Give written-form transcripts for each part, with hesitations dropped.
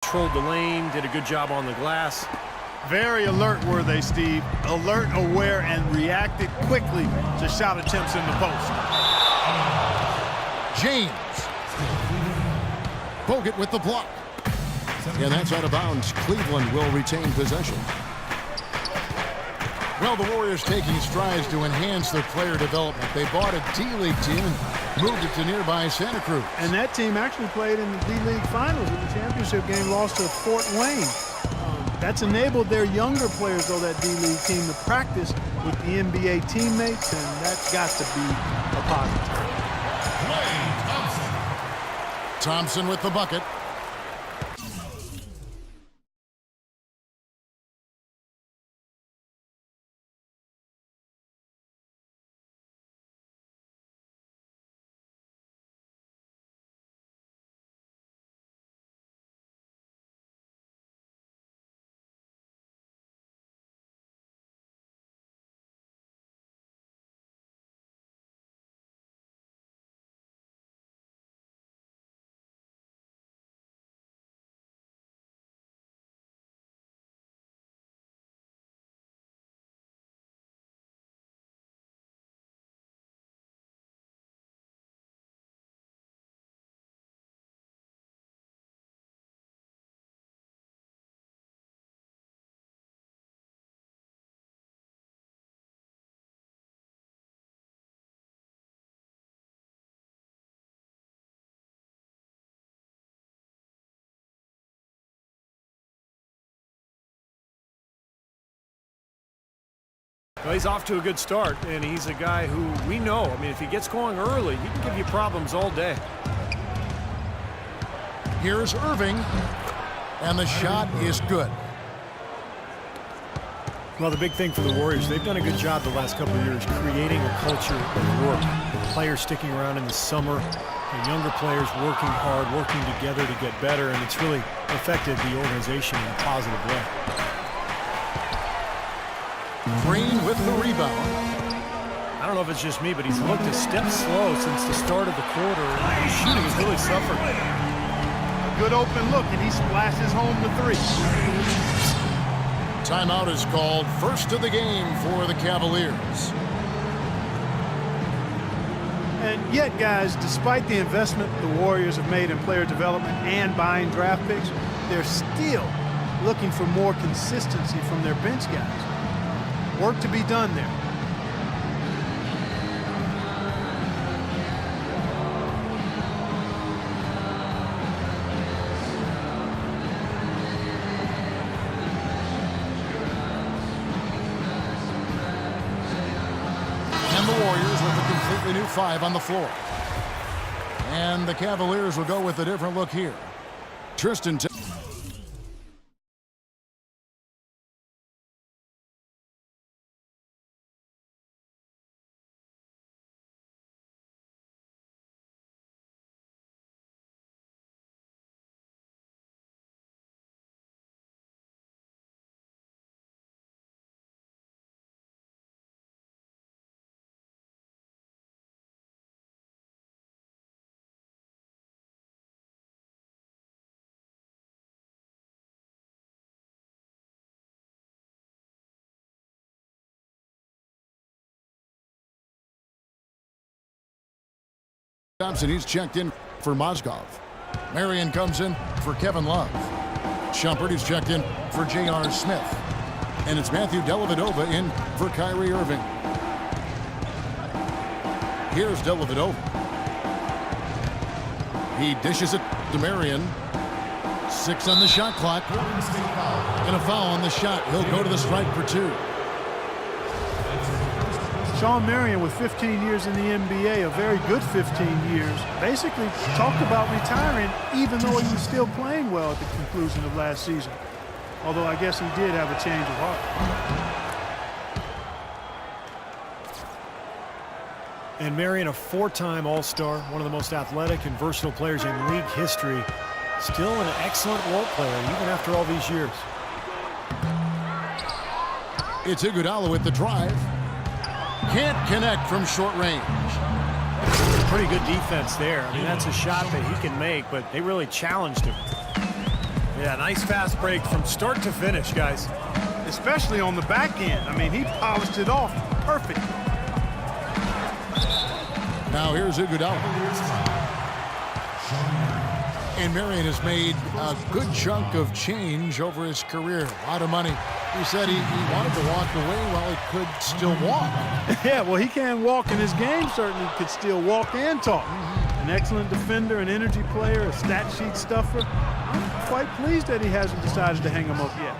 controlled the lane, did a good job on the glass. Very alert were they, Steve. Alert, aware, and reacted quickly to shot attempts in the post. James. Bogut with the block. And that's out of bounds. Cleveland will retain possession. Well, the Warriors taking strides to enhance their player development. They bought a D-League team and moved it to nearby Santa Cruz. And that team actually played in the D-League Finals in the championship game, lost to Fort Wayne. That's enabled their younger players, though, that D-League team, to practice with the NBA teammates, and that's got to be a positive. Thompson with the bucket. Well, he's off to a good start, and he's a guy who we know. I mean, if he gets going early, he can give you problems all day. Here's Irving, and the shot is good. Well, the big thing for the Warriors, they've done a good job the last couple of years creating a culture of work. Players sticking around in the summer, and younger players working hard, working together to get better, and it's really affected the organization in a positive way. Green with the rebound. I don't know if it's just me, but he's looked a step slow since the start of the quarter. His shooting has really suffered. A good open look, and he splashes home the three. Timeout is called. First of the game for the Cavaliers. And yet, guys, despite the investment the Warriors have made in player development and buying draft picks, they're still looking for more consistency from their bench guys. Work to be done there. And the Warriors with a completely new five on the floor. And the Cavaliers will go with a different look here. Tristan Thompson, he's checked in for Mozgov. Marion comes in for Kevin Love. Shumpert, he's checked in for J.R. Smith. And it's Matthew Dellavedova in for Kyrie Irving. Here's Dellavedova. He dishes it to Marion. 6 on the shot clock. And a foul on the shot. He'll go to the strike for 2. Shawn Marion, with 15 years in the NBA, a very good 15 years, basically talked about retiring even though he was still playing well at the conclusion of last season. Although I guess he did have a change of heart. And Marion, a 4-time All-Star, one of the most athletic and versatile players in league history, still an excellent role player even after all these years. It's Iguodala with the drive. Can't connect from short range. Pretty good defense there. I mean, that's a shot that he can make, but they really challenged him. Yeah, nice fast break from start to finish, guys. Especially on the back end. I mean, he polished it off perfect. Now here's Iguodala. And Marion has made a good chunk of change over his career. A lot of money. He said he wanted to walk away while he could still walk. Yeah, well, he can't walk, and his game certainly could still walk and talk. An excellent defender, an energy player, a stat sheet stuffer. I'm quite pleased that he hasn't decided to hang him up yet.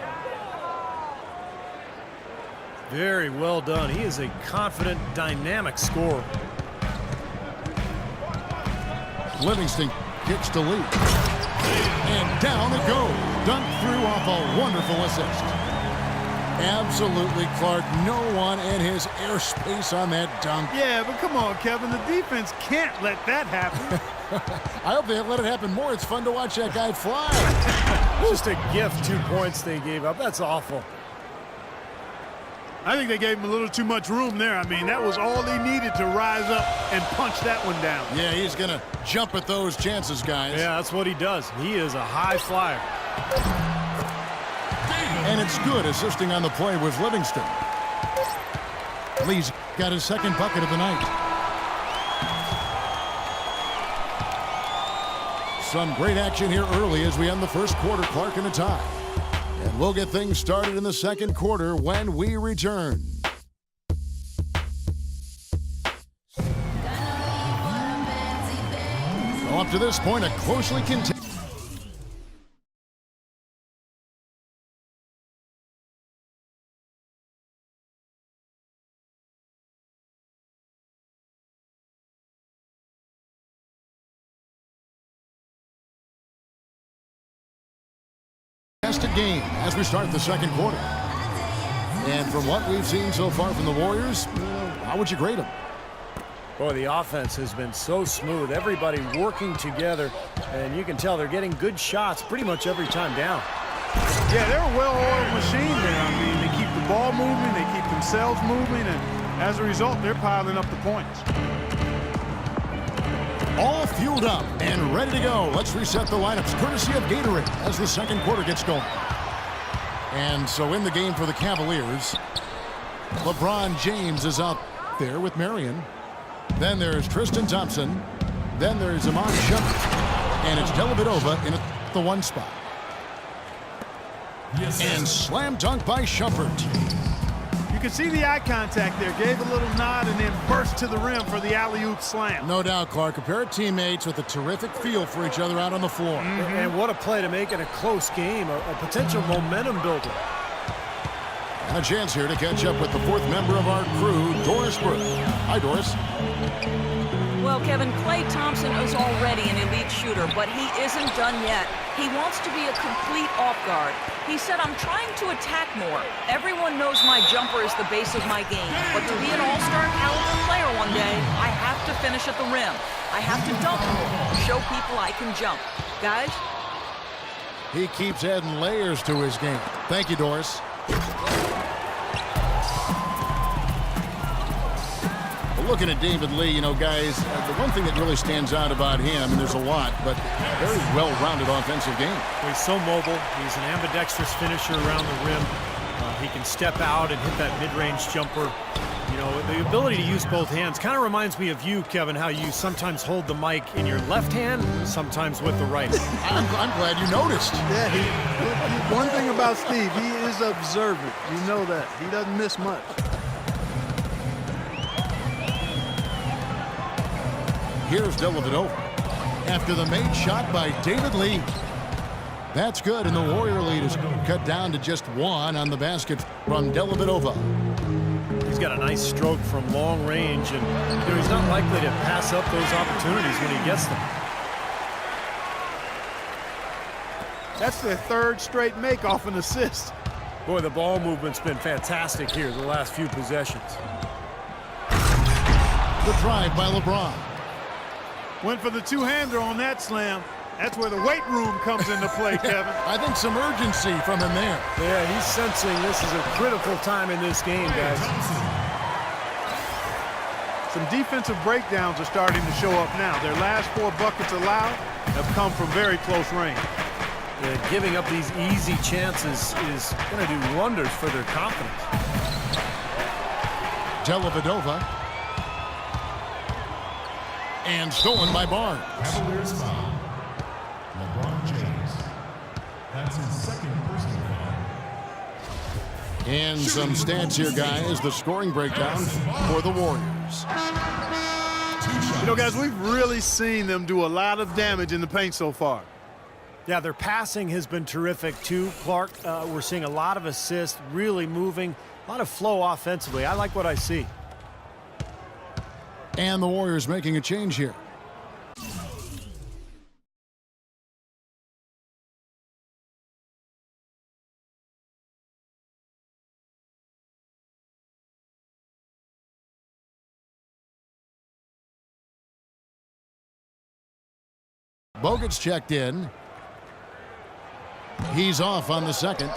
Very well done. He is a confident, dynamic scorer. Livingston kicks to Lee. And down it goes. Dunked through off a wonderful assist. Absolutely, Clark. No one in his airspace on that dunk. Yeah, but come on, Kevin. The defense can't let that happen. I hope they let it happen more. It's fun to watch that guy fly. Just a gift, 2 points they gave up. That's awful. I think they gave him a little too much room there. I mean, that was all he needed to rise up and punch that one down. Yeah, he's going to jump at those chances, guys. Yeah, that's what he does. He is a high flyer. And it's good assisting on the play with Livingston. Lee's got his second bucket of the night. Some great action here early as we end the first quarter. Clark in a tie. And we'll get things started in the second quarter when we return. Well, up to this point, a closely contested. Game as we start the second quarter. And from what we've seen so far from the Warriors, how would you grade them? Boy, the offense has been so smooth. Everybody working together, and you can tell they're getting good shots pretty much every time down. Yeah, they're a well-oiled machine there. I mean, they keep the ball moving, they keep themselves moving, and as a result, they're piling up the points. All fueled up and ready to go. Let's reset the lineups courtesy of Gatorade as the second quarter gets going. And so in the game for the Cavaliers, LeBron James is out there with Marion. Then there's Tristan Thompson. Then there's Iman Shumpert. And it's Dellavedova in the one spot. And slam dunk by Shumpert. You can see the eye contact there. Gave a little nod and then burst to the rim for the alley-oop slam. No doubt, Clark. A pair of teammates with a terrific feel for each other out on the floor. And what a play to make it a close game, a potential momentum builder. And a chance here to catch up with the fourth member of our crew, Doris Burke. Hi, Doris. Well, Kevin, Klay Thompson is already an elite shooter, but he isn't done yet. He wants to be a complete off guard. He said, I'm trying to attack more. Everyone knows my jumper is the base of my game, but to be an all-star caliber player one day, I have to finish at the rim. I have to dunk more, show people I can jump. Guys? He keeps adding layers to his game. Thank you, Doris. Looking at David Lee, you know, guys, the one thing that really stands out about him, and there's a lot, but very well-rounded offensive game. He's so mobile. He's an ambidextrous finisher around the rim. He can step out and hit that mid-range jumper. You know, the ability to use both hands kind of reminds me of you, Kevin, how you sometimes hold the mic in your left hand, sometimes with the right. I'm glad you noticed. Yeah, one thing about Steve, he is observant. You know that. He doesn't miss much. Here's Dellavedova after the made shot by David Lee. That's good, and the Warrior lead is cut down to just one on the basket from Dellavedova. He's got a nice stroke from long range, and you know, he's not likely to pass up those opportunities when he gets them. That's their third straight make off an assist. Boy, the ball movement's been fantastic here the last few possessions. The drive by LeBron. Went for the two-hander on that slam. That's where the weight room comes into play, Kevin. I think some urgency from him there. Yeah, he's sensing this is a critical time in this game, guys. Some defensive breakdowns are starting to show up now. Their last 4 buckets allowed have come from very close range. Giving up these easy chances is going to do wonders for their confidence. Dellavedova. And stolen by Barnes. Cavaliers foul. LeBron James. That's his second personal foul. And some stats here, guys. The scoring breakdown for the Warriors. You know, guys, we've really seen them do a lot of damage in the paint so far. Yeah, their passing has been terrific, too, Clark. We're seeing a lot of assists, really moving, a lot of flow offensively. I like what I see. And the Warriors making a change here. Bogut's checked in. He's off on the second.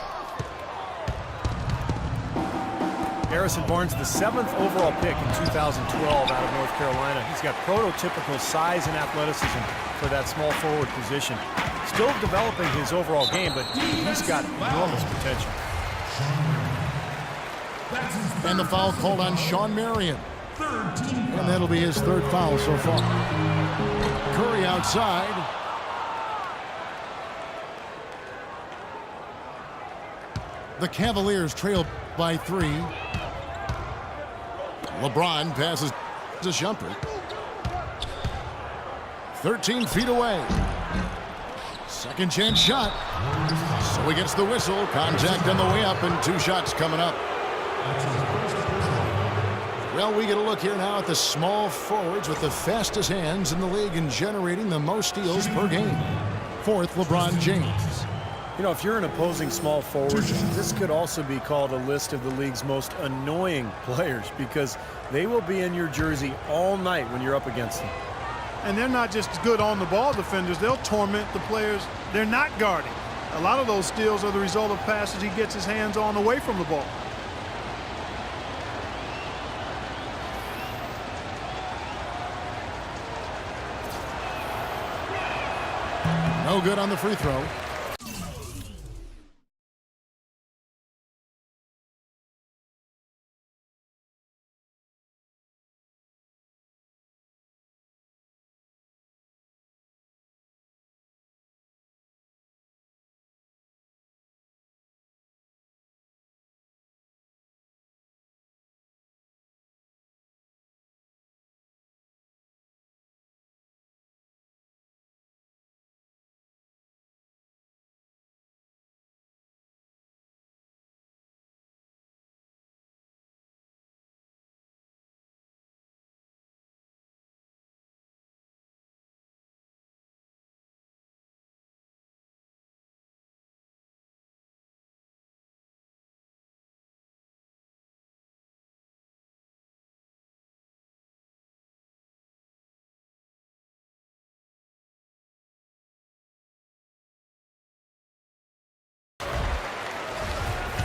Harrison Barnes, the 7th overall pick in 2012 out of North Carolina. He's got prototypical size and athleticism for that small forward position. Still developing his overall game, but he's got enormous potential. And the foul called on Shawn Marion. And that'll be his 3rd foul so far. Curry outside. The Cavaliers trail by 3. LeBron passes to Shumpert. 13 feet away. Second chance shot. So he gets the whistle. Contact on the way up and 2 shots coming up. Well, we get a look here now at the small forwards with the fastest hands in the league and generating the most steals per game. 4th, LeBron James. You know, if you're an opposing small forward, this could also be called a list of the league's most annoying players because they will be in your jersey all night when you're up against them. And they're not just good on the ball defenders, they'll torment the players they're not guarding. A lot of those steals are the result of passes he gets his hands on away from the ball. No good on the free throw.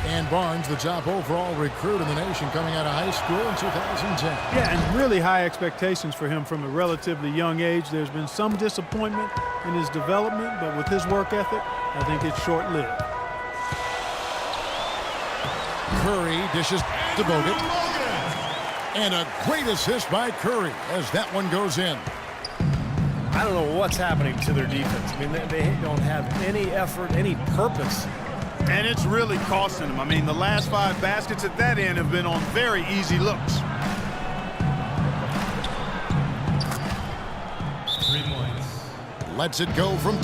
And Barnes, the top overall recruit in the nation coming out of high school in 2010. Yeah, and really high expectations for him from a relatively young age. There's been some disappointment in his development, but with his work ethic, I think it's short-lived. Curry dishes to Bogut. And a great assist by Curry as that one goes in. I don't know what's happening to their defense. I mean, they don't have any effort, any purpose. And it's really costing them. I mean, the last 5 baskets at that end have been on very easy looks. 3 points. Lets it go from